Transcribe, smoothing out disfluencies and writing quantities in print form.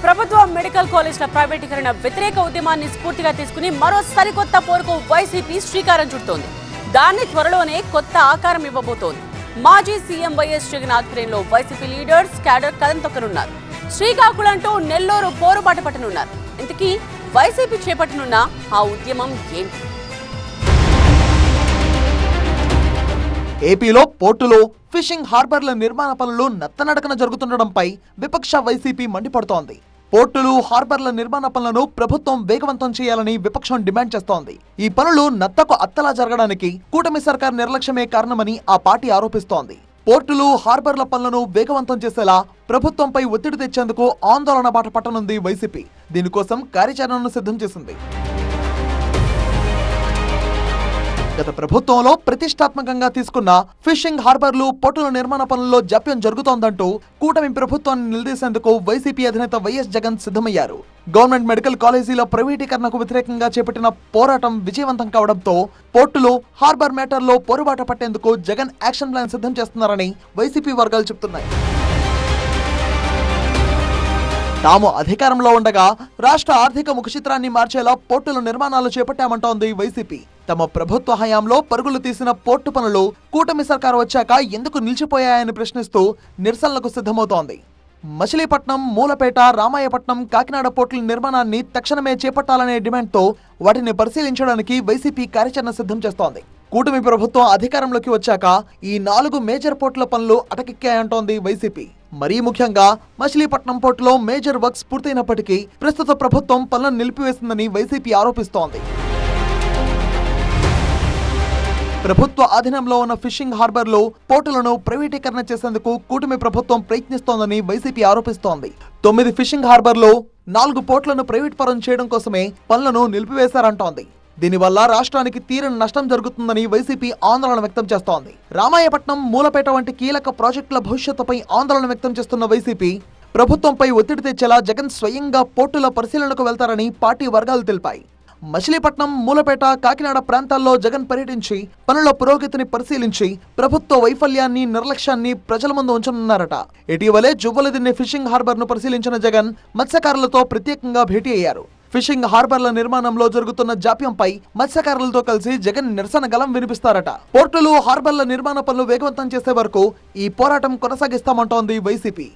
ప్రభుత్వ మెడికల్ కాలేజ్ల ప్రైవేటీకరణ వ్యతిరేక ఉద్యమాన్ని స్ఫూర్తిగా తీసుకుని మరో సరికొత్త పోరుకు వైసీపీ శ్రీకారం చుడుతోంది. దాన్ని త్వరలోనే కొత్త ఆకారం ఇవ్వబోతోంది. మాజీ సీఎం వైఎస్ జగన్ ఆధ్వర్యంలో YCP leaders cadre Kadam తొక్కనున్నారు. Srikakulam to Nellore పోరుబాట పట్టనున్నారు. ఇంతకీ వైసీపీ చేపట్టనున్న ఆ ఉద్యమం ఏంటి? ఏపీలో పోర్టులో ఫిషింగ్ హార్బర్ల నిర్మాణ పనులు నత్తనడకన జరుగుతుండడంపై విపక్ష వైసీపీ మండిపడుతోంది. పోర్టులు హార్బర్ల నిర్మాణ పనులను ప్రభుత్వం వేగవంతం చేయాలని విపక్షం డిమాండ్ చేస్తోంది. ఈ పనులు నత్తకు అత్తలా జరగడానికి కూటమి సర్కార్ నిర్లక్ష్యమే కారణమని ఆ పార్టీ ఆరోపిస్తోంది. పోర్టులు హార్బర్ల పనులను వేగవంతం చేసేలా ప్రభుత్వంపై ఒత్తిడి తెచ్చేందుకు ఆందోళన బాట పట్టనుంది వైసీపీ. దీనికోసం కార్యాచరణను సిద్ధం చేసింది. గత ప్రభుత్వంలో ప్రతిష్టాత్మకంగా తీసుకున్న ఫిషింగ్ హార్బర్లు పోర్టుల నిర్మాణ పనుల్లో జాప్యం జరుగుతోందంటూ కూటమి ప్రభుత్వాన్ని నిలదీసేందుకు వైసీపీ అధినేత వైఎస్ జగన్ సిద్ధమయ్యారు. గవర్నమెంట్ మెడికల్ కాలేజీల ప్రైవేటీకరణకు వ్యతిరేకంగా చేపట్టిన పోరాటం విజయవంతం కావడంతో పోర్టులు హార్బర్ మ్యాటర్లో పోరుబాట పట్టేందుకు జగన్ యాక్షన్ ప్లాన్ సిద్ధం చేస్తున్నారని వైసీపీ వర్గాలు చెబుతున్నాయి. తాము అధికారంలో ఉండగా రాష్ట్ర ఆర్థిక ముఖచిత్రాన్ని మార్చేలా పోర్టుల నిర్మాణాలు చేపట్టామంటోంది వైసీపీ. తమ ప్రభుత్వ హయాంలో పరుగులు తీసిన పోర్టు పనులు కూటమి సర్కారు వచ్చాక ఎందుకు నిలిచిపోయాయని ప్రశ్నిస్తూ నిరసనలకు సిద్ధమవుతోంది. మచిలీపట్నం, మూలపేట, రామాయపట్నం, కాకినాడ పోర్టుల నిర్మాణాన్ని తక్షణమే చేపట్టాలనే డిమాండ్తో వాటిని పరిశీలించడానికి వైసీపీ కార్యాచరణ సిద్ధం చేస్తోంది. కూటమి ప్రభుత్వం అధికారంలోకి వచ్చాక ఈ 4 మేజర్ పోర్టుల పనులు అటకెక్కాయంటోంది వైసీపీ. మరీ ముఖ్యంగా మచిలీపట్నం పోర్టులో మేజర్ వర్క్స్ పూర్తయినప్పటికీ ప్రస్తుత ప్రభుత్వం పనులను నిలిపివేసిందని వైసీపీ ఆరోపిస్తోంది. ప్రభుత్వ ఆధీనంలో ఉన్న ఫిషింగ్ హార్బర్లు పోర్టులను ప్రైవేటీకరణ చేసేందుకు కూటమి ప్రభుత్వం ప్రయత్నిస్తోందని వైసీపీ ఆరోపిస్తోంది. 9 ఫిషింగ్ హార్బర్లు 4 పోర్టులను ప్రైవేట్ పరం చేయడం కోసమే పనులను నిలిపివేశారంటోంది. దీనివల్ల రాష్ట్రానికి తీరని నష్టం జరుగుతుందని వైసీపీ ఆందోళన వ్యక్తం చేస్తోంది. రామాయపట్నం, మూలపేట వంటి కీలక ప్రాజెక్టుల భవిష్యత్తుపై ఆందోళన వ్యక్తం చేస్తున్న వైసీపీ ప్రభుత్వంపై ఒత్తిడి తెచ్చేలా జగన్ స్వయంగా పోర్టుల పరిశీలనకు వెళ్తారని పార్టీ వర్గాలు తెలిపాయి. మచిలీపట్నం, మూలపేట, కాకినాడ ప్రాంతాల్లో జగన్ పర్యటించి పనుల పురోగతిని పరిశీలించి ప్రభుత్వ వైఫల్యాన్ని, నిర్లక్ష్యాన్ని ప్రజల ముందు ఉంచనున్నారట. ఇటీవలే జువ్వలదిన్నె ఫిషింగ్ హార్బర్ ను పరిశీలించిన జగన్ మత్స్యకారులతో ప్రత్యేకంగా భేటీ అయ్యారు. ఫిషింగ్ హార్బర్ల నిర్మాణంలో జరుగుతున్న జాప్యంపై మత్స్యకారులతో కలిసి జగన్ నిరసన గలం వినిపిస్తారట. పోర్టులు, హార్బర్ల నిర్మాణ పనులు వేగవంతం చేసే వరకు ఈ పోరాటం కొనసాగిస్తామంటోంది వైసీపీ.